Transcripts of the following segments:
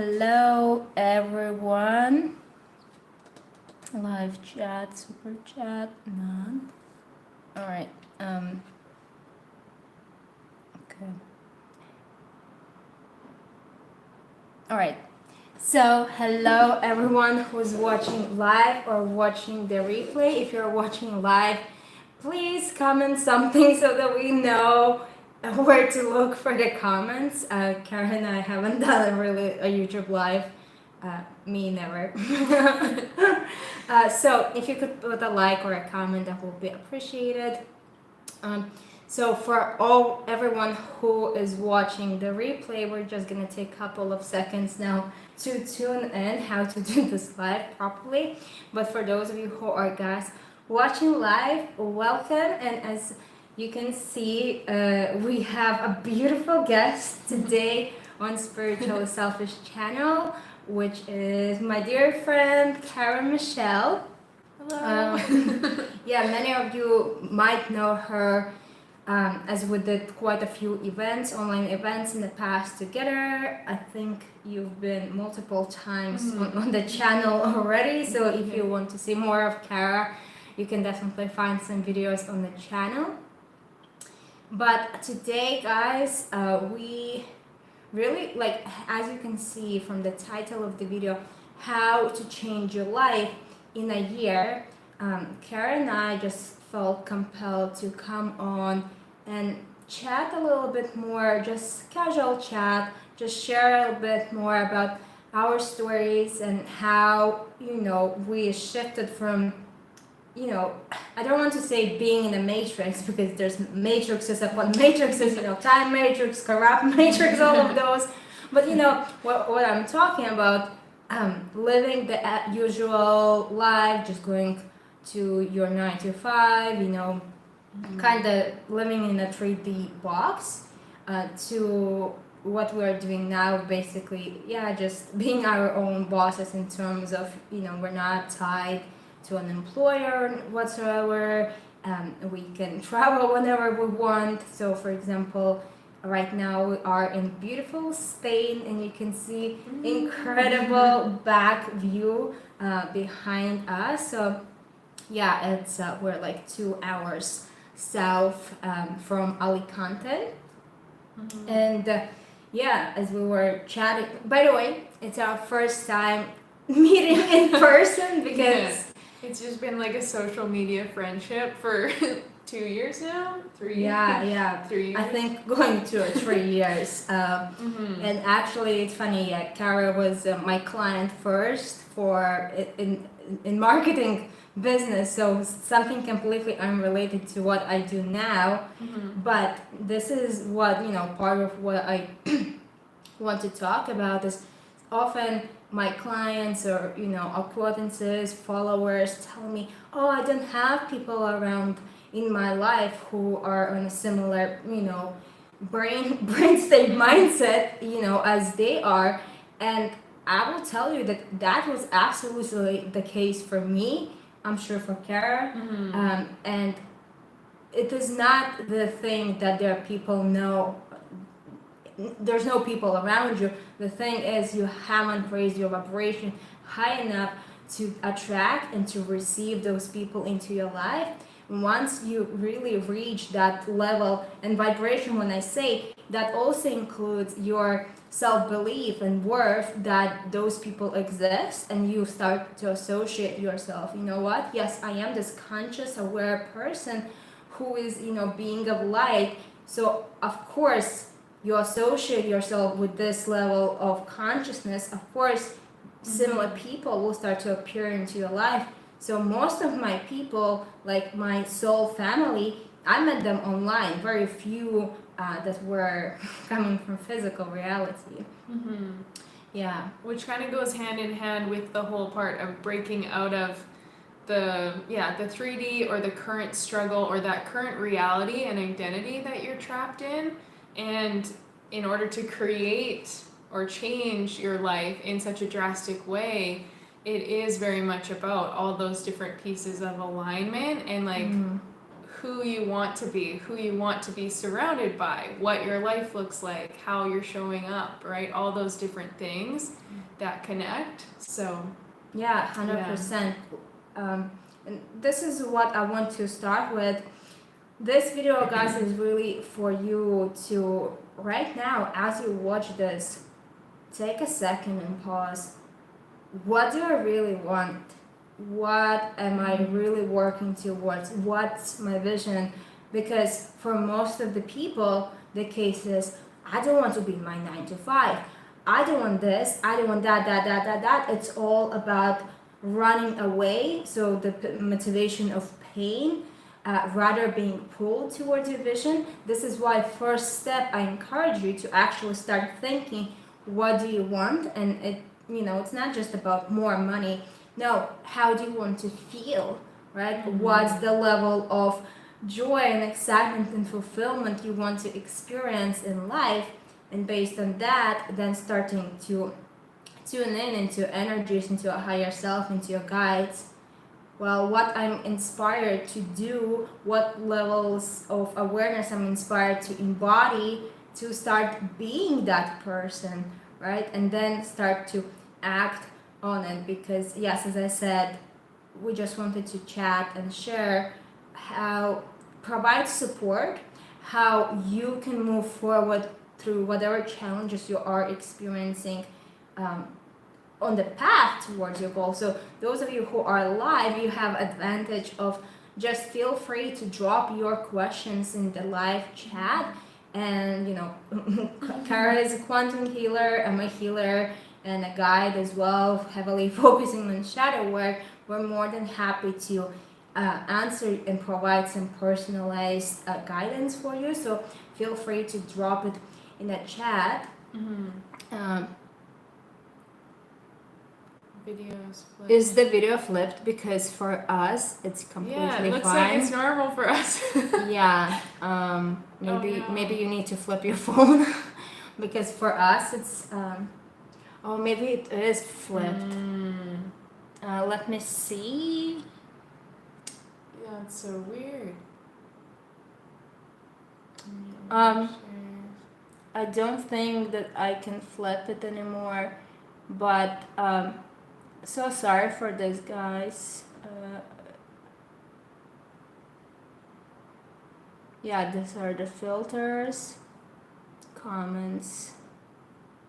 Hello everyone. Live chat, super chat, none. Alright, okay. Alright. So hello everyone who's watching live or watching the replay. If you're watching live, please comment something so that we know where to look for the comments. Karen and I haven't done a YouTube live. Me never. So if you could put a like or a comment, that would be appreciated. So for everyone who is watching the replay, we're just gonna take a couple of seconds now to tune in how to do this live properly. But for those of you who are guys watching live, welcome. And as you can see, we have a beautiful guest today on Spiritual Selfish channel, which is my dear friend Karen Michelle. Hello. Yeah, many of you might know her as we did quite a few events, online events in the past together. I think you've been multiple times on the channel already. So if you want to see more of Kara, you can definitely find some videos on the channel. But today, guys, we really, like, as you can see from the title of the video, how to change your life in a year. Kara and I just felt compelled to come on and chat a little bit more, just casual chat, just share a little bit more about our stories and how, we shifted from, I don't want to say being in a matrix, because there's matrices upon matrices, time matrix, corrupt matrix, all of those. But what I'm talking about, living the usual life, just going to your 9 to 5, kind of living in a 3D box, to what we're doing now, basically, just being our own bosses in terms of, we're not tied to an employer whatsoever. We can travel whenever we want. So, for example, right now we are in beautiful Spain, and you can see incredible back view behind us. So, it's we're like 2 hours south from Alicante. And as we were chatting, by the way, it's our first time meeting in person because It's just been like a social media friendship for 2 years now? 3 years? Yeah. 3 years? I think going to 3 years. And actually, it's funny. Kara was my client first for in marketing business, so something completely unrelated to what I do now. But this is what part of what I want to talk about is often my clients or acquaintances, followers tell me, oh, I don't have people around in my life who are on a similar brain state mindset as they are. And I will tell you that was absolutely the case for me. I'm sure for Kara. And it is not the thing that there are people there's no people around you. The thing is, you haven't raised your vibration high enough to attract and to receive those people into your life. Once you really reach that level and vibration, when I say that, also includes your self-belief and worth that those people exist, and you start to associate yourself, you know what, yes, I am this conscious, aware person who is being of light. So of course you associate yourself with this level of consciousness. Of course, similar people will start to appear into your life. So most of my people, like my soul family, I met them online. Very few that were coming from physical reality. Yeah. Which kind of goes hand in hand with the whole part of breaking out of the 3D or the current struggle or that current reality and identity that you're trapped in. And in order to create or change your life in such a drastic way, it is very much about all those different pieces of alignment and who you want to be surrounded by, what your life looks like, how you're showing up, right? All those different things that connect. So, Yeah, 100%. And this is what I want to start with. This video, guys, is really for you to, right now, as you watch this, take a second and pause. What do I really want? What am I really working towards? What's my vision? Because for most of the people, the case is, I don't want to be my 9 to 5. I don't want this. I don't want that. It's all about running away. So the motivation of pain, rather being pulled towards your vision. This is why first step, I encourage you to actually start thinking, what do you want? And it's not just about more money. No, how do you want to feel, right? What's the level of joy and excitement and fulfillment you want to experience in life? And based on that, then starting to tune in into energies, into a higher self, into your guides. Well, what I'm inspired to do, what levels of awareness I'm inspired to embody to start being that person, right? And then start to act on it. Because yes, as I said, we just wanted to chat and share how provide support, how you can move forward through whatever challenges you are experiencing on the path towards your goal. So those of you who are live, you have advantage of just feel free to drop your questions in the live chat. And Kara is a quantum healer, I'm a healer and a guide as well, heavily focusing on shadow work. We're more than happy to answer and provide some personalized guidance for you. So feel free to drop it in the chat. Videos flipped. Is the video flipped? Because for us, it's completely Yeah, it looks fine. like it's normal for us. Yeah. Maybe you need to flip your phone because for us it's maybe it is flipped. Let me see. Yeah, it's so weird. I don't think that I can flip it anymore, but so sorry for this, guys. Yeah, these are the filters, comments.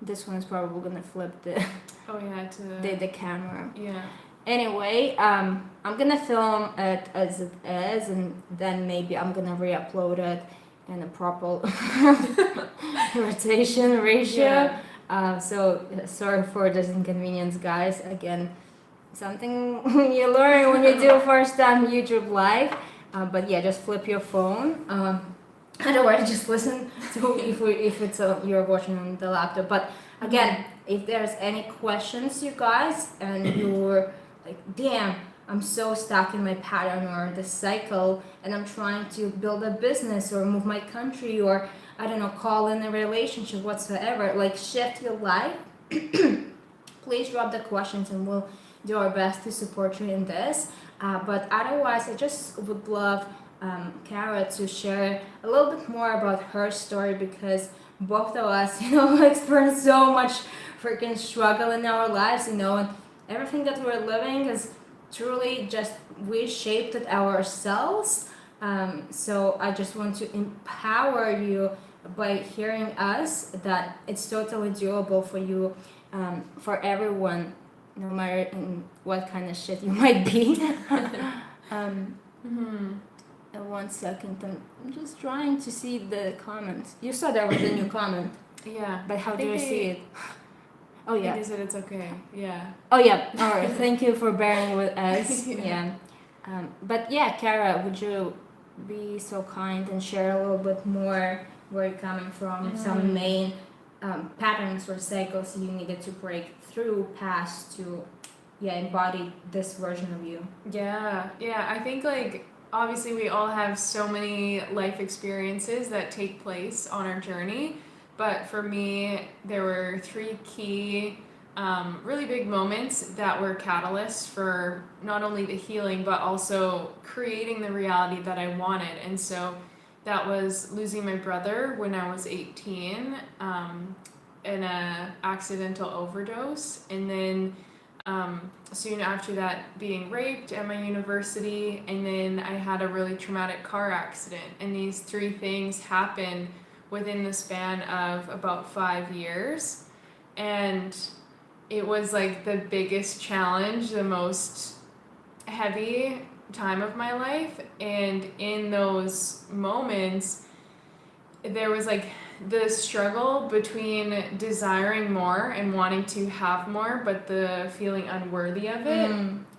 This one's probably gonna flip the the camera. Yeah. Anyway, I'm gonna film it as it is, and then maybe I'm gonna re-upload it in a proper rotation ratio. So sorry for this inconvenience, guys. Again, something you learn when you do first time YouTube live. But yeah, just flip your phone. Otherwise, just listen to if it's you're watching on the laptop. But again, if there's any questions, you guys, and you're like, damn, I'm so stuck in my pattern or the cycle, and I'm trying to build a business or move my country or I don't know, call in a relationship whatsoever, like shift your life. Please drop the questions and we'll do our best to support you in this. But otherwise, I just would love Kara to share a little bit more about her story, because both of us, experience so much freaking struggle in our lives, and everything that we're living is truly just we shaped it ourselves. So I just want to empower you by hearing us that it's totally doable for you, for everyone, no matter in what kind of shit you might be. 1 second, I'm just trying to see the comments. You saw there was a new comment. Yeah. But how do you see it? Oh yeah. They said it's okay. Yeah. Oh yeah. All right. Thank you for bearing with us. Yeah. But yeah, Kara, would you be so kind and share a little bit more where you're coming from, some main patterns or cycles you needed to break through past to embody this version of you? Yeah. I think obviously we all have so many life experiences that take place on our journey, but for me there were 3 key really big moments that were catalysts for not only the healing but also creating the reality that I wanted. And so that was losing my brother when I was 18 in a accidental overdose, and then soon after that being raped at my university, and then I had a really traumatic car accident. And these three things happened within the span of about 5 years. And it was like the biggest challenge, the most heavy time of my life. And in those moments, there was like the struggle between desiring more and wanting to have more, but the feeling unworthy of it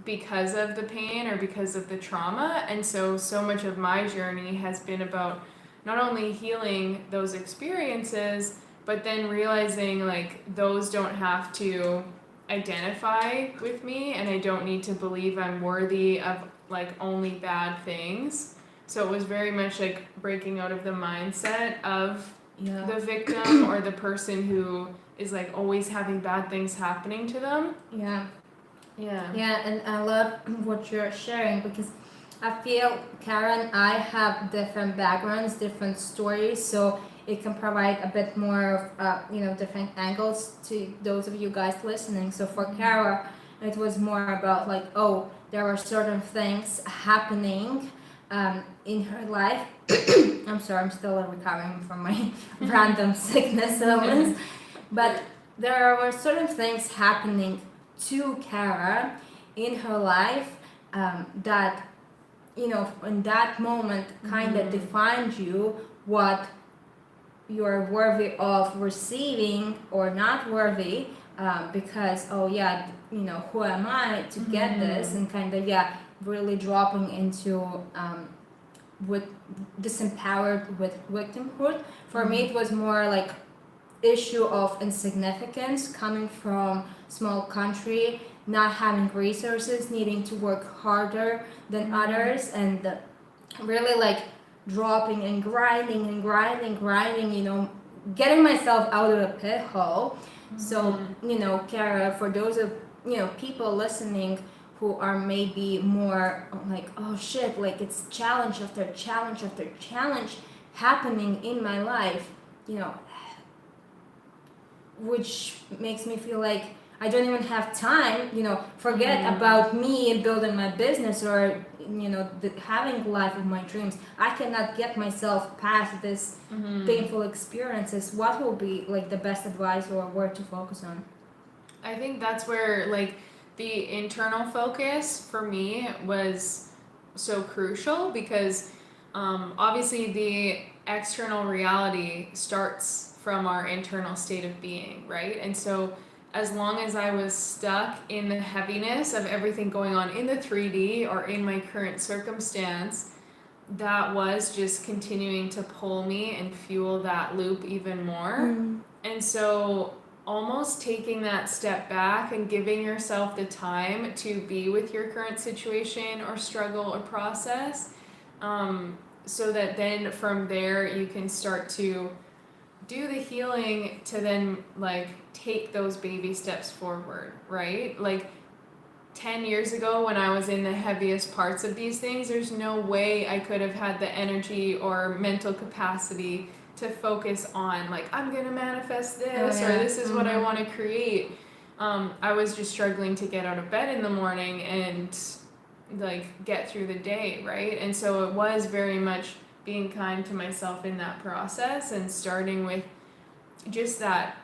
because of the pain or because of the trauma. And so much of my journey has been about not only healing those experiences, but then realizing like those don't have to identify with me, and I don't need to believe I'm worthy of like only bad things. So it was very much like breaking out of the mindset of the victim or the person who is like always having bad things happening to them. Yeah, Yeah. and I love what you're sharing, because I feel Kara and I have different backgrounds, different stories, so it can provide a bit more of different angles to those of you guys listening. So for Kara, it was more about like, oh, there were certain things happening in her life. I'm sorry, I'm still recovering from my random sickness illness, but there were certain things happening to Kara in her life that in that moment kind of defined you, what you're worthy of receiving or not worthy, because who am I to get this, and kind of really dropping into with disempowered with victimhood. For me, it was more like issue of insignificance, coming from small country, not having resources, needing to work harder than others, and really like dropping and grinding, getting myself out of a pit hole. So Kara, for those of people listening who are maybe more like, oh shit, like it's challenge after challenge after challenge happening in my life, which makes me feel like I don't even have time, forget about me and building my business, or having the life of my dreams. I cannot get myself past this painful experiences. What will be like the best advice or where to focus on? I think that's where like the internal focus for me was so crucial, because obviously the external reality starts from our internal state of being, right? And so as long as I was stuck in the heaviness of everything going on in the 3D or in my current circumstance, that was just continuing to pull me and fuel that loop even more. And so almost taking that step back and giving yourself the time to be with your current situation or struggle or process, so that then from there you can start to do the healing to then like take those baby steps forward, right? Like 10 years ago when I was in the heaviest parts of these things, there's no way I could have had the energy or mental capacity to focus on like, I'm gonna manifest this, or this is what I want to create. I was just struggling to get out of bed in the morning and like get through the day, right? And so it was very much being kind to myself in that process, and starting with just that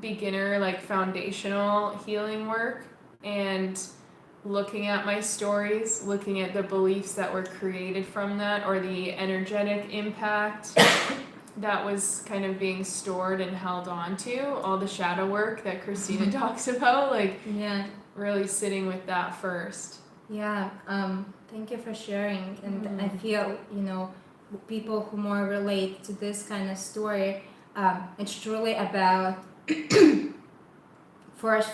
beginner like foundational healing work, and looking at my stories, looking at the beliefs that were created from that, or the energetic impact that was kind of being stored and held on to, all the shadow work that Kristina talks about, like really sitting with that first. Thank you for sharing. And I feel people who more relate to this kind of story, it's truly about first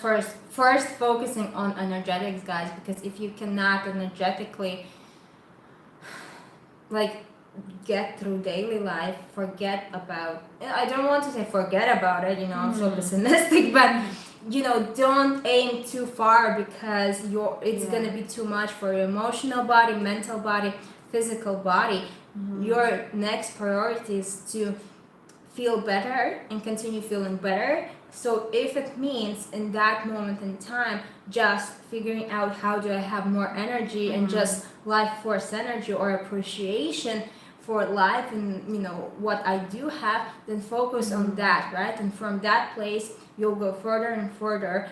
focusing on energetics, guys, because if you cannot energetically like get through daily life, forget about, I don't want to say forget about it, I'm so pessimistic, but don't aim too far because it's Yeah. gonna be too much for your emotional body, mental body, physical body. Your next priority is to feel better and continue feeling better. So if it means in that moment in time just figuring out how do I have more energy and just life force energy or appreciation for life and what I do have, then focus on that, right? And from that place you'll go further and further,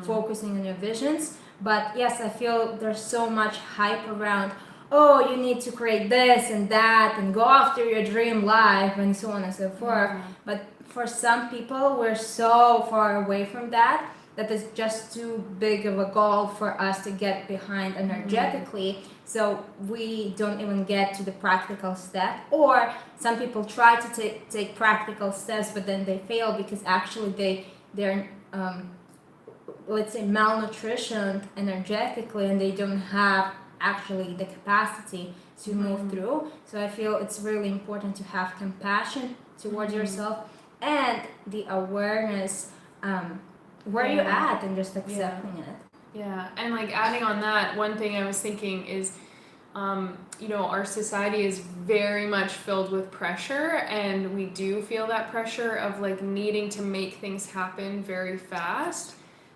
focusing on your visions. But yes, I feel there's so much hype around, oh, you need to create this and that and go after your dream life and so on and so forth. But for some people, we're so far away from that it's just too big of a goal for us to get behind energetically. So we don't even get to the practical step. Or some people try to take practical steps, but then they fail because actually they're let's say malnutrition energetically, and they don't have actually the capacity to move through. So I feel it's really important to have compassion towards yourself and the awareness, where you're at, and just accepting it. Yeah, and like adding on that, one thing I was thinking is, our society is very much filled with pressure, and we do feel that pressure of like needing to make things happen very fast.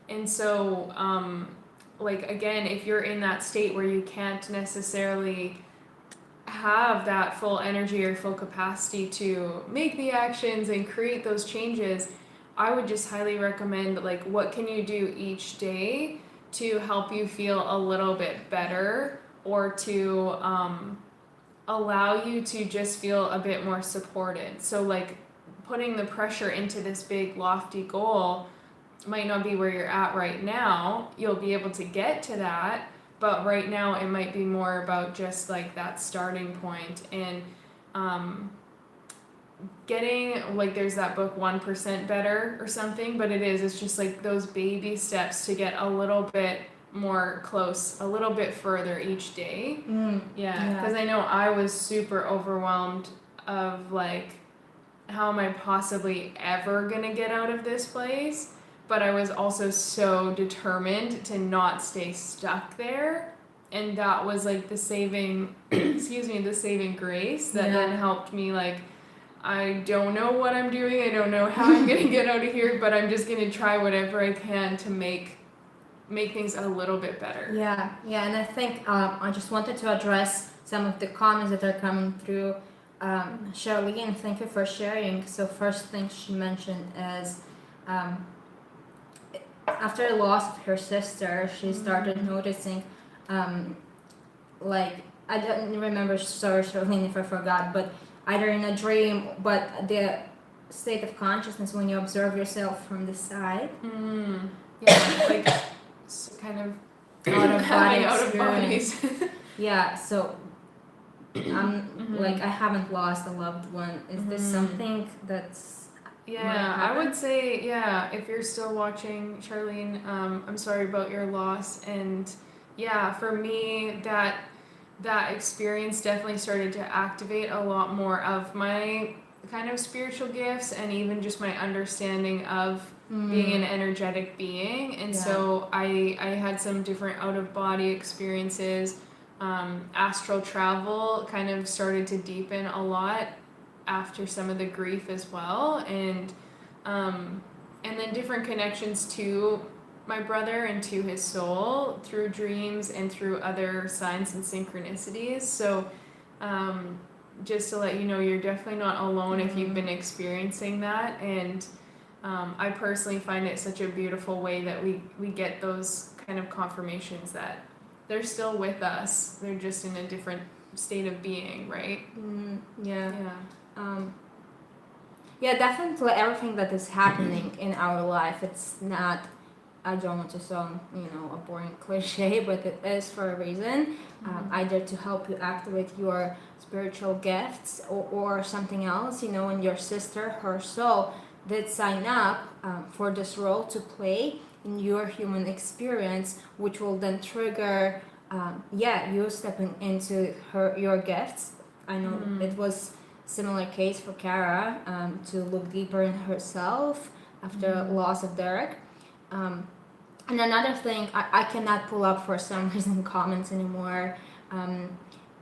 And so, like again, if you're in that state where you can't necessarily have that full energy or full capacity to make the actions and create those changes, I would just highly recommend like what can you do each day to help you feel a little bit better, or to allow you to just feel a bit more supported. So like putting the pressure into this big lofty goal might not be where you're at right now. You'll be able to get to that, but right now it might be more about just like that starting point. And getting, like, there's that book 1% Better or something, but it's just like those baby steps to get a little bit more close, a little bit further each day. Yeah, because I know I was super overwhelmed of like, how am I possibly ever gonna get out of this place? But I was also so determined to not stay stuck there. And that was like the saving, the saving grace that then helped me, like, I don't know what I'm doing, I don't know how I'm gonna get out of here, but I'm just gonna try whatever I can to make things a little bit better. Yeah, and I think I just wanted to address some of the comments that are coming through. Charlene, thank you for sharing. So first thing she mentioned is after the loss of her sister, she started noticing, like, I don't remember, sorry Charlene if I forgot, but either in a dream, but the state of consciousness when you observe yourself from the side. Yeah, like kind of out of body experience. Yeah, so I'm like, I haven't lost a loved one. Is this something that's I would say, if you're still watching, Charlene, I'm sorry about your loss. And for me, that experience definitely started to activate a lot more of my kind of spiritual gifts, and even just my understanding of being an energetic being. And so I had some different out of body experiences. Astral travel kind of started to deepen a lot after some of the grief as well, and then different connections to my brother and to his soul through dreams and through other signs and synchronicities. So just to let you know, you're definitely not alone if you've been experiencing that. And I personally find it such a beautiful way that we get those kind of confirmations that they're still with us, they're just in a different state of being, right? Definitely everything that is happening in our life, it's not, I don't want to sound, a boring cliche, but it is for a reason, either to help you activate your spiritual gifts or something else, and your sister, her soul, did sign up for this role to play in your human experience, which will then trigger, you stepping into your gifts. I know it was similar case for Kara, to look deeper in herself after loss of Derek. And another thing, I cannot pull up for some reason comments anymore,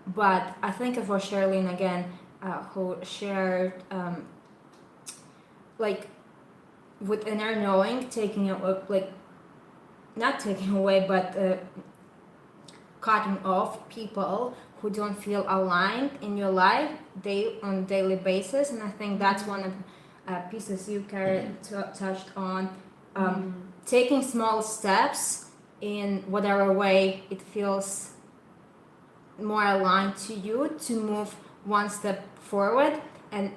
but I think it was Charlene again who shared like with inner knowing, taking it like not taking away, but cutting off people who don't feel aligned in your life on a daily basis. And I think that's one of pieces you touched on. Taking small steps in whatever way it feels more aligned to you to move one step forward. And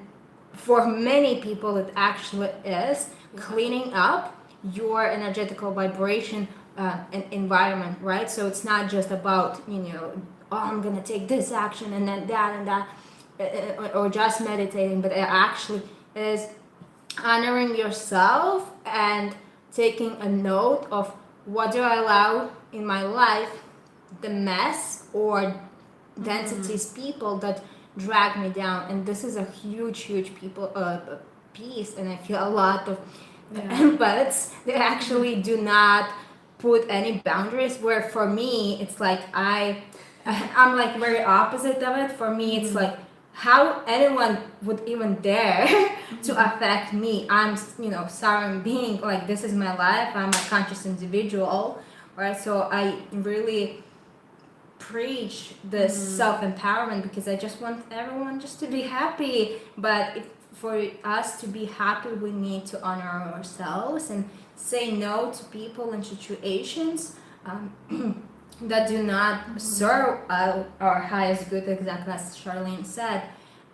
for many people it actually is cleaning up your energetical vibration and environment, right? So it's not just about, oh, I'm gonna take this action and then that and that, or just meditating, but it actually is honoring yourself and taking a note of what do I allow in my life, the mess or the entities, people that drag me down. And this is a huge piece, and I feel a lot of empaths that actually do not put any boundaries, where for me it's like I'm like very opposite of it. For me it's like, how anyone would even dare to affect me? I'm sovereign being, like this is my life, I'm a conscious individual, right? So I really preach this self-empowerment because I just want everyone just to be happy. But for us to be happy, we need to honor ourselves and say no to people and situations that do not serve our highest good, exactly as Charlene said.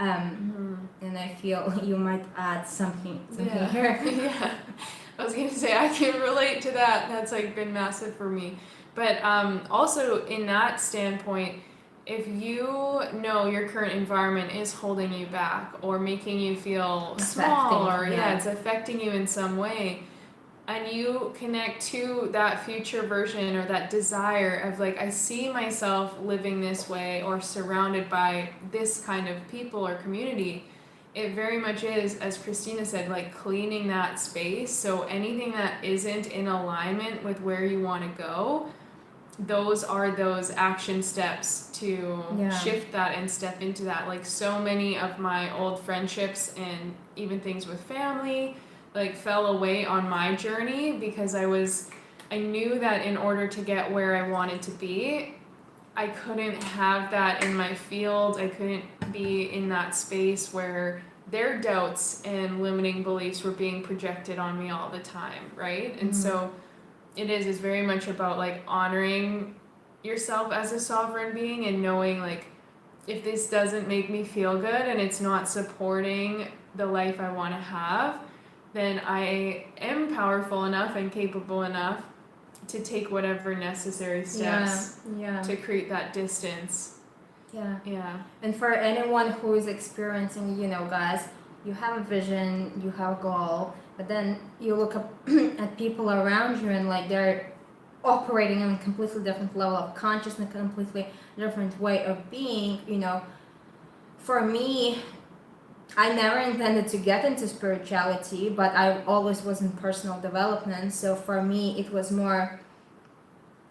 And I feel you might add something here. Yeah, I was gonna say I can relate to that. That's like been massive for me. But also in that standpoint, if you know your current environment is holding you back or making you feel small, or it's affecting you in some way, and you connect to that future version or that desire of like, I see myself living this way or surrounded by this kind of people or community, it very much is, as Kristina said, like cleaning that space. So anything that isn't in alignment with where you want to go, those are those action steps to shift that and step into that. Like so many of my old friendships and even things with family like fell away on my journey because I knew that in order to get where I wanted to be, I couldn't have that in my field. I couldn't be in that space where their doubts and limiting beliefs were being projected on me all the time, right? And so it is very much about like honoring yourself as a sovereign being and knowing like, if this doesn't make me feel good and it's not supporting the life I want to have, then I am powerful enough and capable enough to take whatever necessary steps to create that distance. Yeah. And for anyone who is experiencing, guys, you have a vision, you have a goal, but then you look up at people around you and like they're operating on a completely different level of consciousness, a completely different way of being. For me, I never intended to get into spirituality, but I always was in personal development. So for me, it was more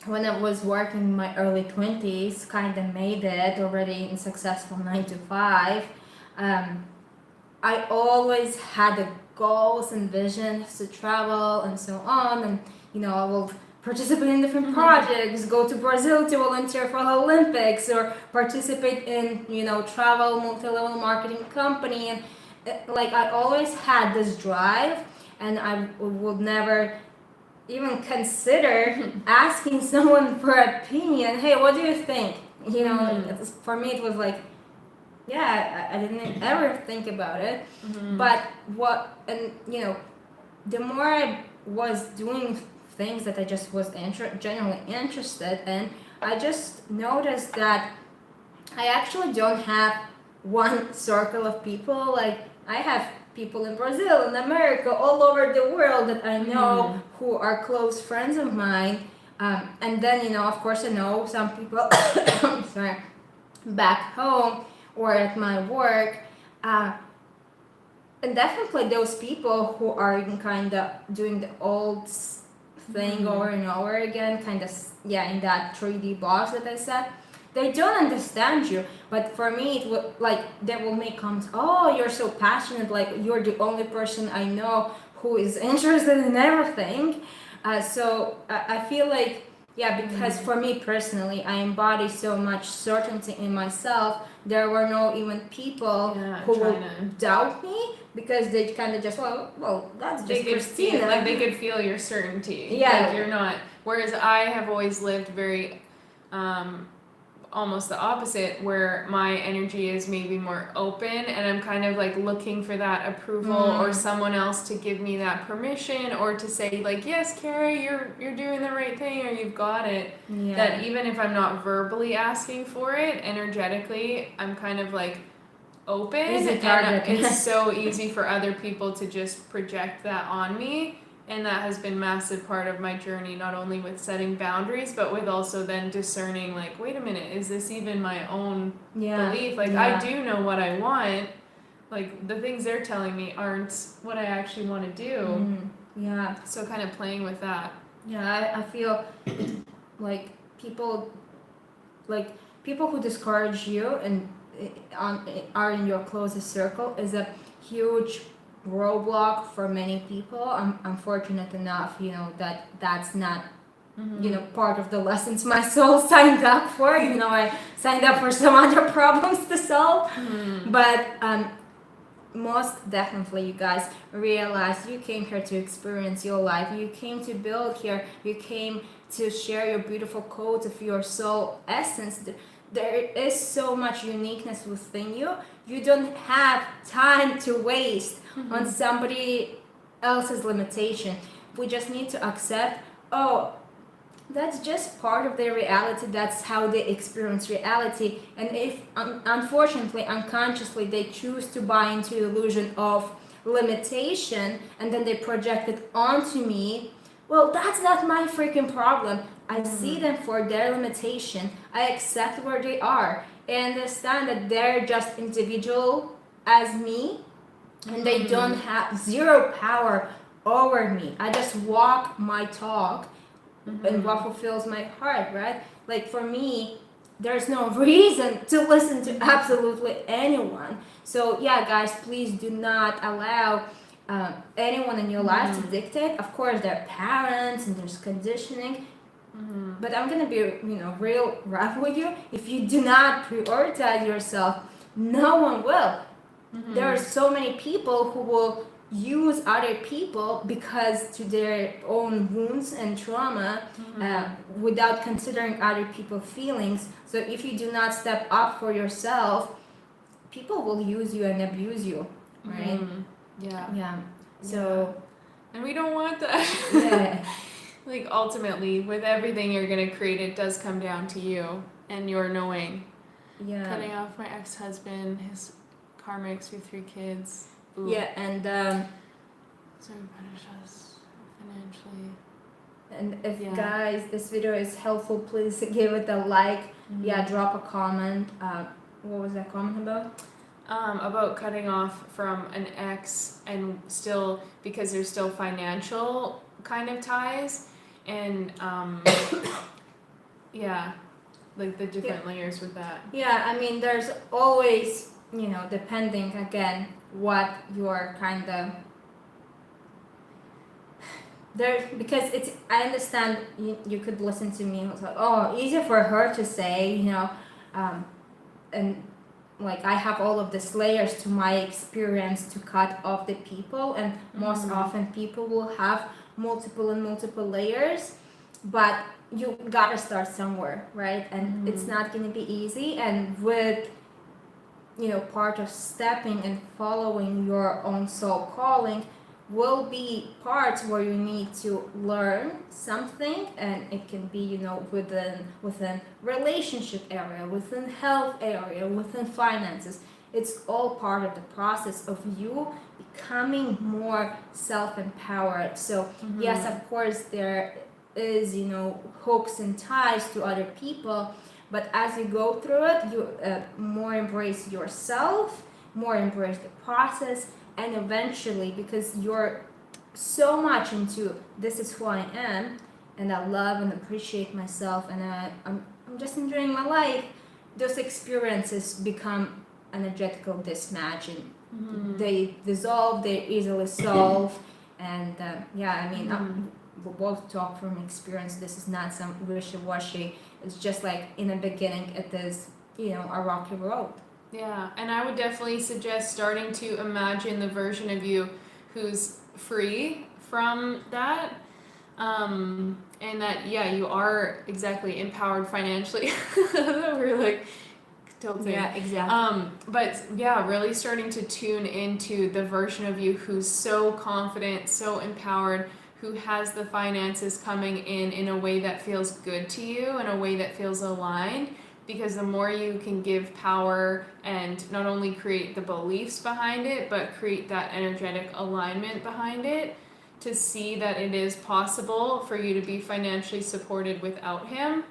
when I was working in my early 20s, kind of made it already in successful 9 to 5. I always had the goals and visions to travel and so on. And, I will participate in different projects, go to Brazil to volunteer for the Olympics, or participate in, travel, multi-level marketing company. And like I always had this drive, and I would never even consider asking someone for opinion. Hey, what do you think? For me it was like, I didn't ever think about it. But the more I was doing things that I just was genuinely interested in, I just noticed that I actually don't have one circle of people. Like I have people in Brazil, in America, all over the world that I know who are close friends of mine. And then, of course, I know some people sorry, back home or at my work. And definitely those people who are kind of doing the old thing over and over again, kind of, in that 3D box that I said. They don't understand you, but for me, it will, like, they will make comments, oh, you're so passionate, like, you're the only person I know who is interested in everything. So I feel like, because for me personally, I embody so much certainty in myself. There were no even people who will doubt me, because they kind of just, well, that's just Kristina. Like they could feel your certainty. Yeah. Like you're not. Whereas I have always lived very, almost the opposite, where my energy is maybe more open, and I'm kind of like looking for that approval or someone else to give me that permission, or to say like, yes, Carrie, you're doing the right thing, or you've got it. Yeah. That even if I'm not verbally asking for it, energetically, I'm kind of like open, and it's so easy for other people to just project that on me. And that has been a massive part of my journey, not only with setting boundaries, but with also then discerning, like, wait a minute, is this even my own belief? Like, I do know what I want. Like, the things they're telling me aren't what I actually want to do. Yeah. So kind of playing with that. Yeah, I feel like people who discourage you and are in your closest circle is a huge roadblock for many people. I'm fortunate enough, that's not part of the lessons my soul signed up for. I signed up for some other problems to solve. But most definitely, you guys realize you came here to experience your life. You came to build here. You came to share your beautiful codes of your soul essence. There is so much uniqueness within you. You don't have time to waste on somebody else's limitation. We just need to accept, that's just part of their reality. That's how they experience reality. And if, unfortunately, unconsciously, they choose to buy into the illusion of limitation, and then they project it onto me, well, that's not my freaking problem. I see them for their limitation. I accept where they are and understand that they're just individual as me, and they don't have zero power over me. I just walk my talk and what fulfills my heart, right? Like, for me, there's no reason to listen to absolutely anyone. So guys, please do not allow anyone in your life to dictate. Of course, there are parents and there's conditioning. But I'm gonna be, real rough with you. If you do not prioritize yourself, no one will. There are so many people who will use other people because to their own wounds and trauma, without considering other people's feelings. So if you do not step up for yourself, people will use you and abuse you, right? So, and we don't want that. Like, ultimately, with everything you're going to create, it does come down to you and your knowing. Cutting off my ex-husband, his karmics with 3 kids. Ooh. And so punish us financially. And if guys, this video is helpful, please give it a like. Drop a comment. What was that comment about? About cutting off from an ex, and still, because there's still financial kind of ties, and like the different layers with that. I mean, there's always, depending again what you're kind of there, because it's, I understand you could listen to me and it's like, easier for her to say, and like, I have all of these layers to my experience to cut off the people, and most often people will have multiple layers, but you gotta start somewhere, right? And it's not gonna be easy, and with part of stepping and following your own soul calling will be parts where you need to learn something, and it can be within relationship area, within health area, within finances. It's all part of the process of you becoming more self-empowered. So yes, of course there is hooks and ties to other people, but as you go through it, you more embrace yourself, more embrace the process, and eventually, because you're so much into this is who I am, and I love and appreciate myself, and I'm just enjoying my life, those experiences become energetical mismatch, and they dissolve, they easily solve, and yeah, I mean, we both talk from experience. This is not some wishy-washy. It's just like in the beginning, it is, a rocky road. Yeah, and I would definitely suggest starting to imagine the version of you who's free from that. And that, yeah, you are exactly empowered financially. We're like tilting. Yeah, exactly. But yeah, really starting to tune into the version of you who's so confident, so empowered, who has the finances coming in a way that feels good to you, in a way that feels aligned. Because the more you can give power and not only create the beliefs behind it, but create that energetic alignment behind it, to see that it is possible for you to be financially supported without him.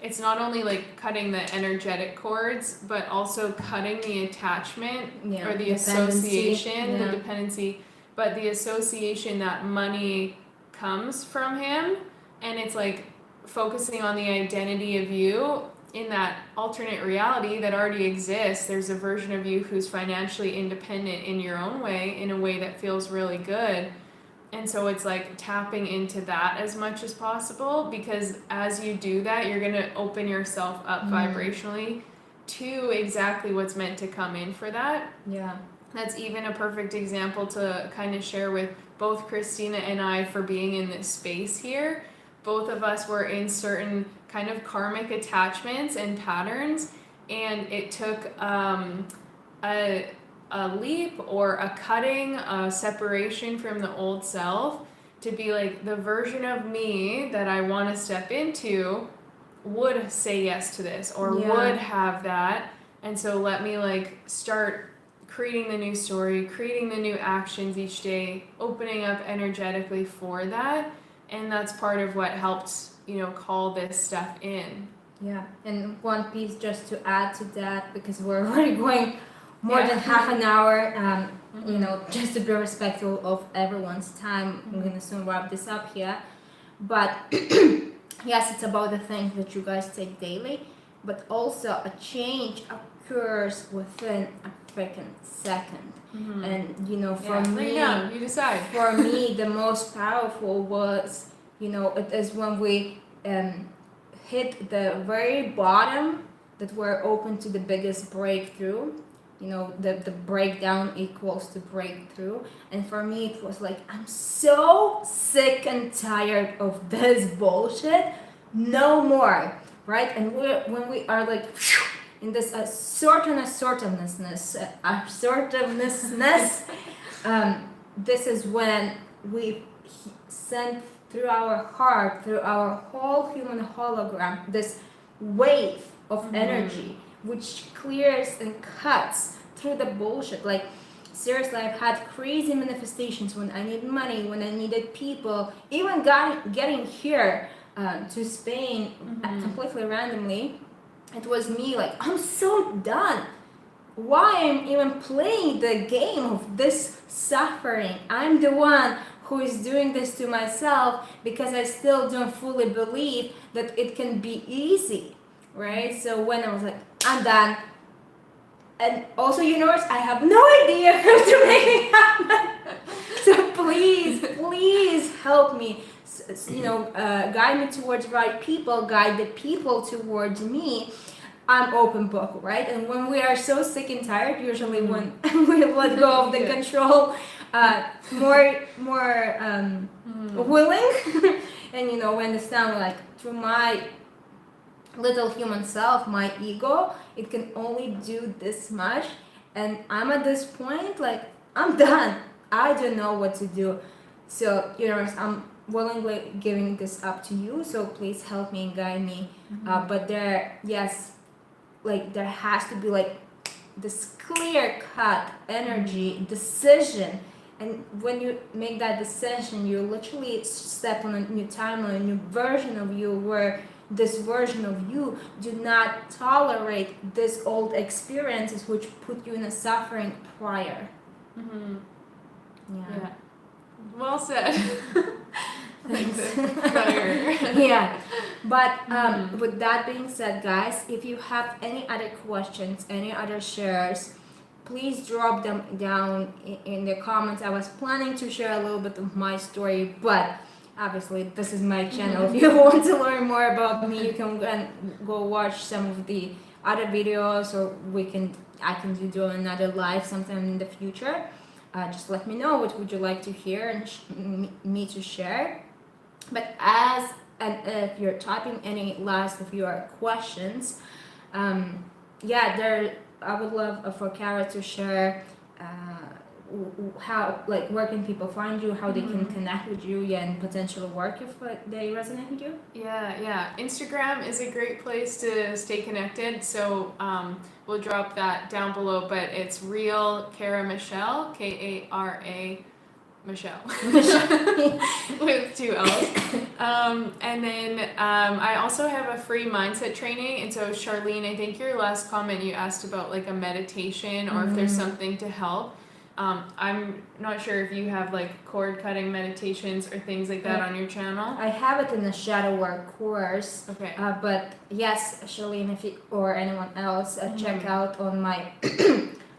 It's not only like cutting the energetic cords, but also cutting the attachment or the association, the dependency, but the association that money comes from him. And it's like focusing on the identity of you in that alternate reality that already exists. There's a version of you who's financially independent in your own way, in a way that feels really good. And so it's like tapping into that as much as possible, because as you do that, you're going to open yourself up vibrationally to exactly what's meant to come in for that. Yeah. That's even a perfect example to kind of share with both Kristina and I for being in this space here. Both of us were in certain kind of karmic attachments and patterns, and it took a leap or a cutting, a separation from the old self to be like, the version of me that I want to step into would say yes to this or would have that. And so let me like start creating the new story, creating the new actions each day, opening up energetically for that. And that's part of what helped, call this stuff in. Yeah, and one piece just to add to that, because we're already going more than half an hour, just to be respectful of everyone's time. We're going to soon wrap this up here. But yes, it's about the things that you guys take daily, but also a change occurs within a freaking second. And for me, you decide. For me, the most powerful was, it is when we hit the very bottom that we're open to the biggest breakthrough. The breakdown equals to breakthrough. And for me, it was like, I'm so sick and tired of this bullshit. No more, right? And when we are like in this assertiveness, this is when we send through our heart, through our whole human hologram, this wave of energy which clears and cuts through the bullshit. Like, seriously, I've had crazy manifestations when I needed money, when I needed people, even getting here to Spain completely randomly. It was me like, I'm so done. Why I'm even playing the game of this suffering? I'm the one who is doing this to myself because I still don't fully believe that it can be easy, right? So when I was like, I'm done. And also, universe, I have no idea how to make it happen. So please help me. Guide me towards right people, guide the people towards me. I'm open book, right? And when we are so sick and tired, usually when we let go of the control, more willing, and we understand, like, through my little human self, my ego, it can only do this much, and I'm at this point, like, I'm done. I don't know what to do. So, I'm willingly giving this up to you, so please help me and guide me. But there has to be like this clear cut energy decision, and when you make that decision, you literally step on a new timeline, a new version of you, where this version of you do not tolerate these old experiences which put you in a suffering prior. Yeah. Well said. Like Thanks. the fire. Yeah, but with that being said, guys, if you have any other questions, any other shares, please drop them down in the comments. I was planning to share a little bit of my story, but obviously this is my channel. If you want to learn more about me, you can go watch some of the other videos, or I can do another live sometime in the future. Just let me know what would you like to hear and me to share. But if you're typing any last of your questions, yeah, I would love for Kara to share how, like, where can people find you, how they can connect with you, yeah, and potentially work if they resonate with you. Yeah. Instagram is a great place to stay connected. So we'll drop that down below, but it's real Kara Michelle, Kara Michelle, with 2 L's. And then I also have a free mindset training. And so Charlene, I think your last comment you asked about like a meditation or if there's something to help. I'm not sure if you have like cord cutting meditations or things like that on your channel. I have it in the shadow work course. Okay. But yes, Charlene, if you or anyone else, check out on my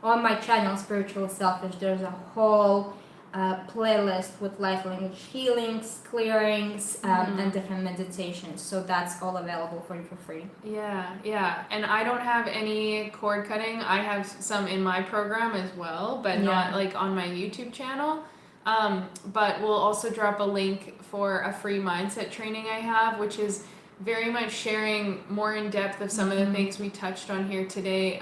on my channel, Spiritual Selfish. There's a whole playlist with life language healings, clearings, and different meditations. So that's all available for you for free. Yeah. And I don't have any cord cutting. I have some in my program as well, but not like on my YouTube channel. But we'll also drop a link for a free mindset training I have, which is very much sharing more in depth of some of the things we touched on here today.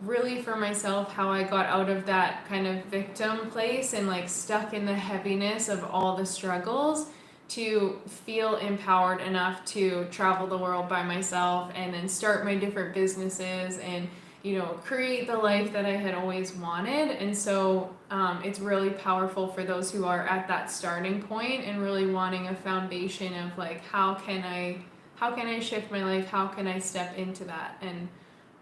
Really for myself, how I got out of that kind of victim place and like stuck in the heaviness of all the struggles to feel empowered enough to travel the world by myself and then start my different businesses and, you know, create the life that I had always wanted. And so it's really powerful for those who are at that starting point and really wanting a foundation of like, how can I shift my life? How can I step into that? And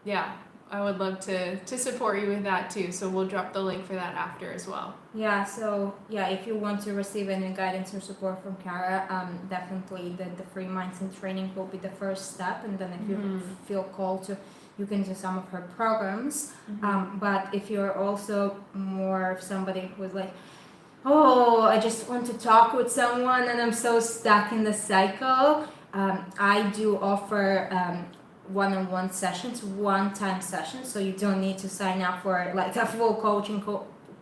yeah, I would love to support you with that too. So we'll drop the link for that after as well. Yeah, so yeah, if you want to receive any guidance or support from Kara, definitely the free mindset training will be the first step. And then if you feel called to, you can do some of her programs. But if you're also more of somebody who's like, oh, I just want to talk with someone and I'm so stuck in the cycle, I do offer one-on-one sessions, one-time sessions, so you don't need to sign up for like a full coaching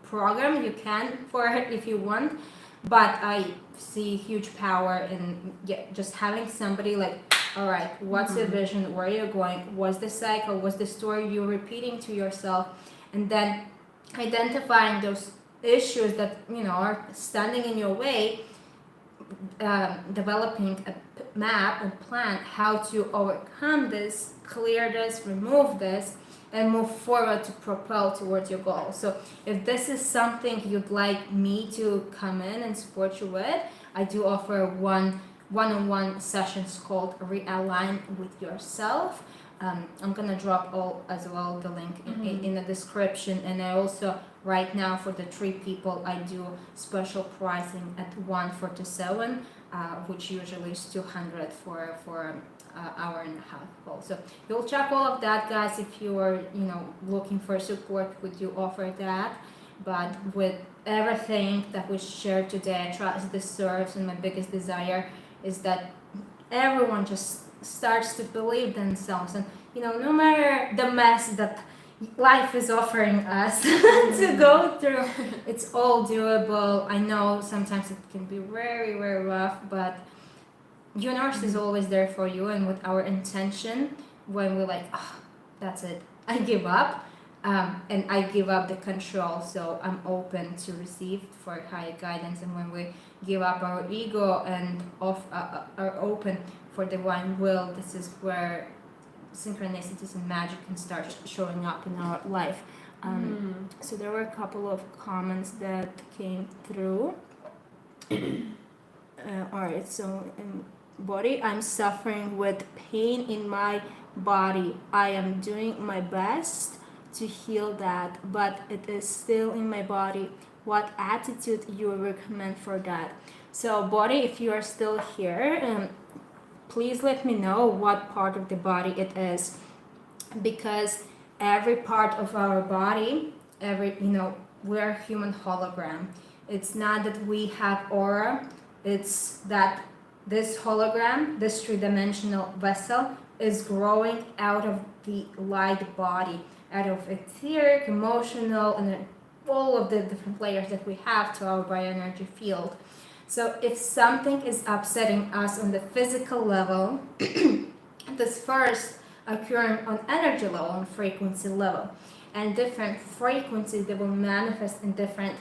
program. You can for it if you want, but I see huge power in just having somebody like, all right, what's the vision, where you're going, what's the cycle, what's the story you're repeating to yourself, and then identifying those issues that, you know, are standing in your way, developing a map and plan how to overcome this, clear this, remove this, and move forward to propel towards your goal. So if this is something you'd like me to come in and support you with, I do offer one-on-one sessions called Realign with Yourself. I'm gonna drop the link in the description, and I also right now for the 3 people I do special pricing at 147, which usually is 200 for hour and a half call. So you'll check all of that, guys. If you are looking for support, we do offer that. But with everything that we shared today, I trust this serves, and my biggest desire is that everyone just starts to believe themselves, and no matter the mess that life is offering us to go through, it's all doable. I know sometimes it can be very, very rough, but universe is always there for you. And with our intention, when we're like, oh, that's it, I give up, and I give up the control, so I'm open to receive for higher guidance. And when we give up our ego and are open for divine will, this is where synchronicities and magic can start showing up in our life. So there were a couple of comments that came through. All right, so in body, I'm suffering with pain in my body. I am doing my best to heal that, but it is still in my body. what attitude you would recommend for that. So body, if you are still here, please let me know what part of the body it is, because every part of our body, we're a human hologram. It's not that we have aura, it's that this hologram, this three-dimensional vessel, is growing out of the light body, out of etheric, emotional, and all of the different layers that we have to our bioenergy field. So if something is upsetting us on the physical level, this first occurring on energy level, on frequency level, and different frequencies that will manifest in different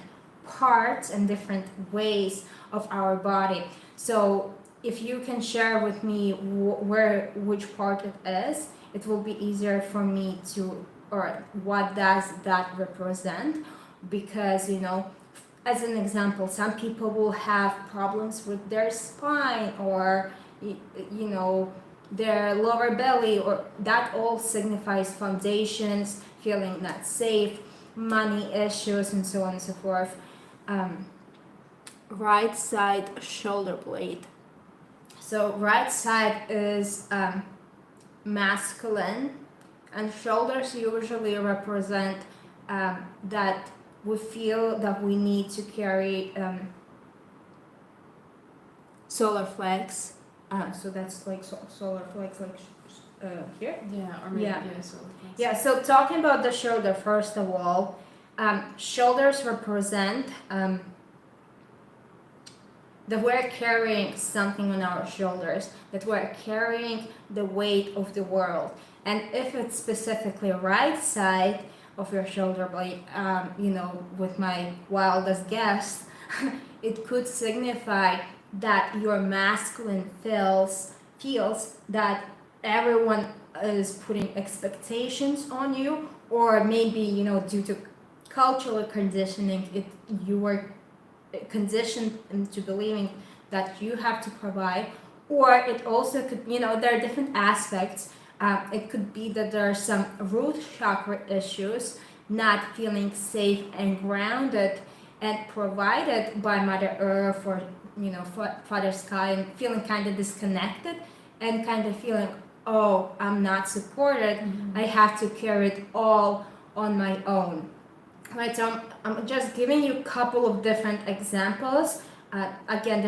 parts and different ways of our body. So if you can share with me which part it is, it will be easier for me to, or what does that represent, because as an example, some people will have problems with their spine, or their lower belly, or that all signifies foundations, feeling not safe, money issues, and so on and so forth. Right side shoulder blade. So right side is masculine, and shoulders usually represent that we feel that we need to carry solar flags. So that's like solar flags, like here. Yeah, or maybe Yeah. So Yeah. So talking about the shoulder, first of all, shoulders represent that we're carrying something on our shoulders, that we're carrying the weight of the world. And if it's specifically right side of your shoulder blade, with my wildest guess, it could signify that your masculine feels that everyone is putting expectations on you, or maybe due to cultural conditioning, you were conditioned into believing that you have to provide. Or it also could, there are different aspects. It could be that there are some root chakra issues, not feeling safe and grounded and provided by Mother Earth, or Father Sky, and feeling kind of disconnected, and kind of feeling, oh, I'm not supported. I have to carry it all on my own. Right, so I'm just giving you a couple of different examples. Again,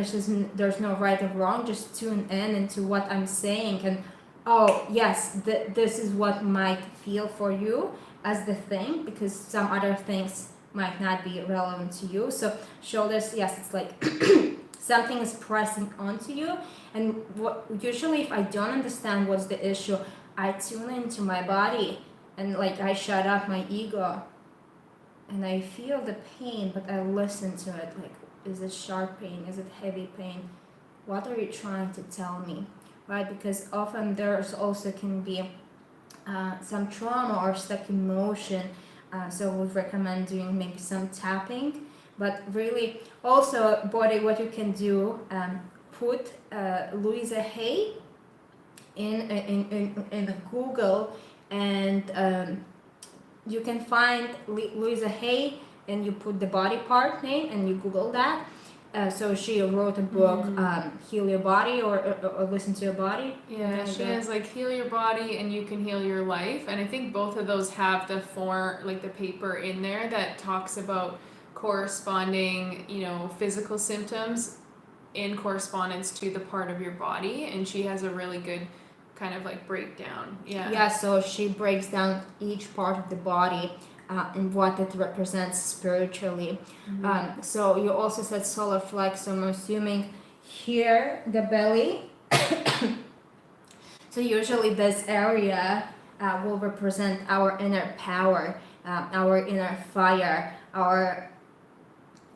there's no right or wrong. Just tune in into what I'm saying, and oh yes, this is what might feel for you as the thing, because some other things might not be relevant to you. So shoulders, yes, it's like something is pressing onto you, and usually if I don't understand what's the issue, I tune into my body, and like I shut up my ego. And I feel the pain, but I listen to it. Like, is it sharp pain? Is it heavy pain? What are you trying to tell me? Right? Because often there's also can be some trauma or stuck emotion. So we recommend doing maybe some tapping. But really, also, body, what you can do, put Louisa Hay in Google, and you can find Louisa Hay, and you put the body part name, and you Google that. So she wrote a book, Heal Your Body, or Listen to Your Body. Yeah, she has like Heal Your Body and You Can Heal Your Life. And I think both of those have the paper in there that talks about corresponding, physical symptoms in correspondence to the part of your body. And she has a really good kind of like breakdown. Yeah, so she breaks down each part of the body and what it represents spiritually. So you also said solar flex, so I'm assuming here the belly. So usually this area will represent our inner power, our inner fire, our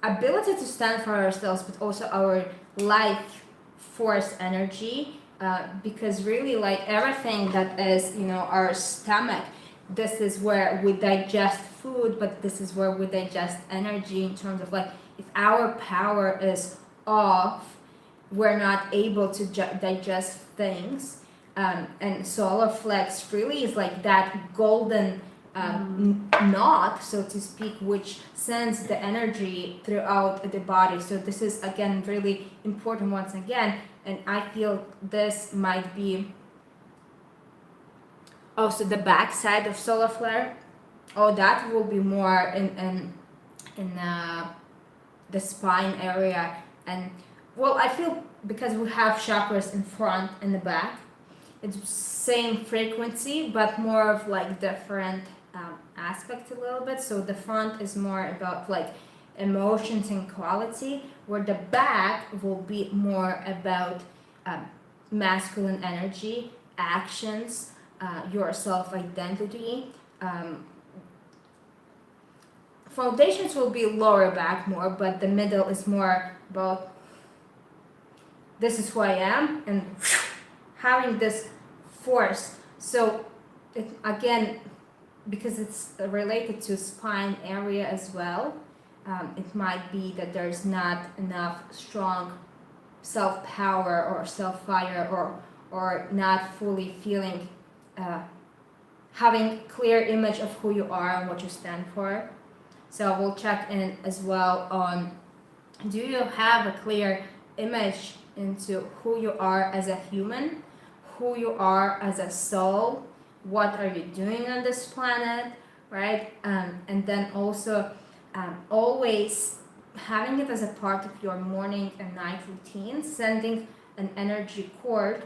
ability to stand for ourselves, but also our life force energy. Because really, like everything that is, our stomach, this is where we digest food, but this is where we digest energy, in terms of like, if our power is off, we're not able to digest things. And solar flex really is like that golden knot, so to speak, which sends the energy throughout the body. So this is again really important once again, and I feel this might be also the back side of solar flare. Oh, that will be more in the spine area. And well, I feel because we have chakras in front and the back, it's same frequency but more of like different aspect a little bit. So the front is more about like emotions and quality, where the back will be more about masculine energy, actions, your self identity. Foundations will be lower back more, but the middle is more about this is who I am, and having this force. So it, again, because it's related to spine area as well, it might be that there's not enough strong self power or self fire, or not fully feeling having clear image of who you are and what you stand for. So we'll check in as well on, do you have a clear image into who you are as a human, who you are as a soul, what are you doing on this planet, right? And then also always having it as a part of your morning and night routine, sending an energy cord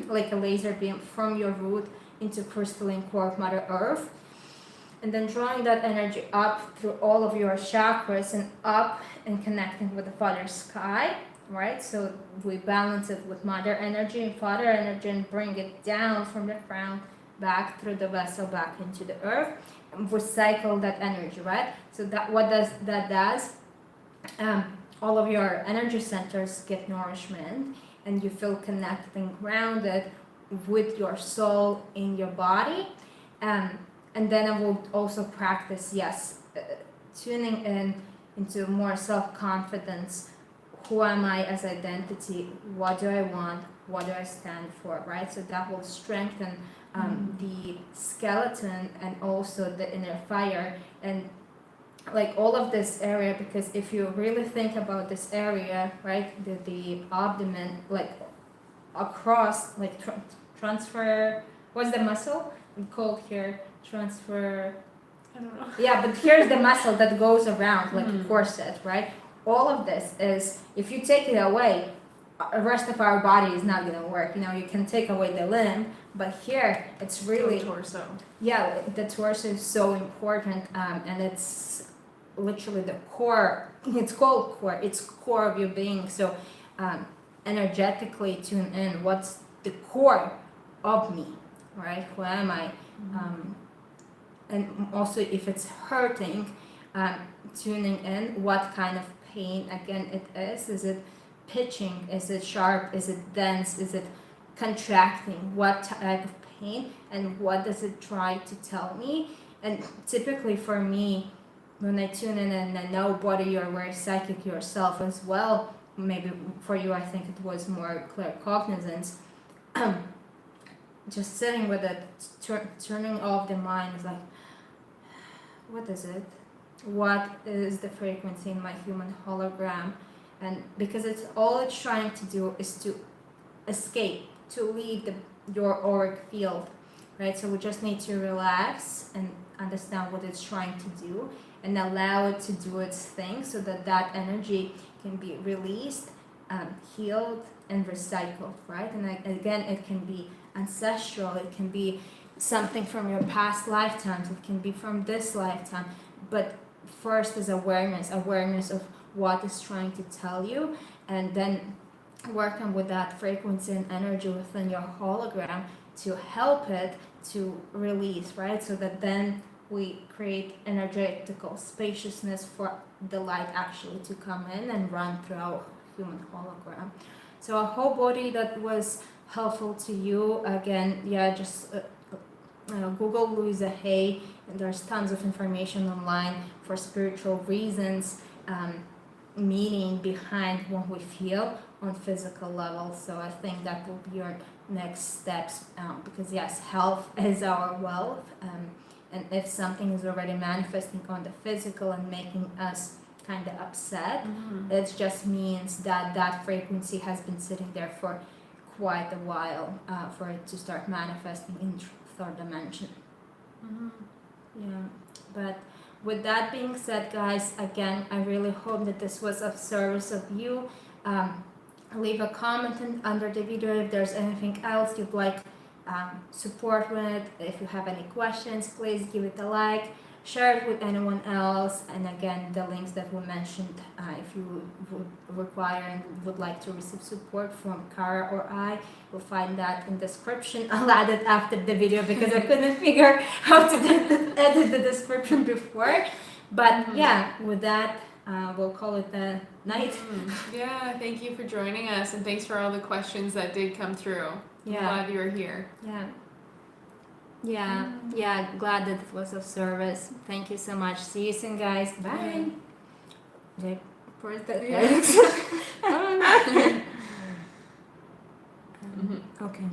like a laser beam from your root into crystalline core of Mother Earth, and then drawing that energy up through all of your chakras and up and connecting with the Father Sky, right? So we balance it with Mother energy and Father energy and bring it down from the crown back through the vessel back into the earth, and recycle that energy, right? So that what does that does? All of your energy centers get nourishment, and you feel connected and grounded with your soul in your body. And then I will also practice, tuning in into more self-confidence. Who am I as identity? What do I want? What do I stand for, right? So that will strengthen the skeleton and also the inner fire, and like all of this area, because if you really think about this area, right, the abdomen, like across, like transfer, what's the muscle called here? Transfer. I don't know. Yeah, but here's the muscle that goes around like a corset, right? All of this is, if you take it away, the rest of our body is not gonna work. You know, you can take away the limb, but here it's really torso. Yeah, the torso is so important, and it's literally the core. It's called core. It's core of your being. So energetically tune in. What's the core of me, right? Who am I? And also, if it's hurting, tuning in what kind of pain again it is. Is it pitching? Is it sharp? Is it dense? Is it contracting? What type of pain, and what does it try to tell me? And typically for me, when I tune in and I know body, you're very psychic yourself as well. Maybe for you, I think it was more clear cognizance. Just sitting with it, turning off the mind is like, what is it? What is the frequency in my human hologram? And because it's trying to do is to escape, to leave your auric field, right? So we just need to relax and understand what it's trying to do, and allow it to do its thing, so that energy can be released, healed, and recycled, right? And again, it can be ancestral, it can be something from your past lifetimes, it can be from this lifetime, but first is awareness of what is trying to tell you, and then working with that frequency and energy within your hologram to help it to release, right? So that then we create energetical spaciousness for the light actually to come in and run through our human hologram. So I hope, Bodhi, that was helpful to you. Again, just Google Louisa Hay, and there's tons of information online for spiritual reasons, meaning behind what we feel on physical level. So I think that will be your next steps, because yes, health is our wealth, And if something is already manifesting on the physical and making us kind of upset, it just means that that frequency has been sitting there for quite a while for it to start manifesting in third dimension. Yeah, but with that being said, guys, again, I really hope that this was of service of you. Leave a comment under the video if there's anything else you'd like support with. If you have any questions, please give it a like, share it with anyone else, and again, the links that were mentioned, if you would require and would like to receive support from Kara or I, you'll find that in the description. I'll add it after the video because I couldn't figure how to edit the description before. But yeah, with that, we'll call it a night. Yeah, thank you for joining us, and thanks for all the questions that did come through. I'm glad you were here. Yeah, glad that it was of service. Thank you so much. See you soon, guys. Bye. Okay.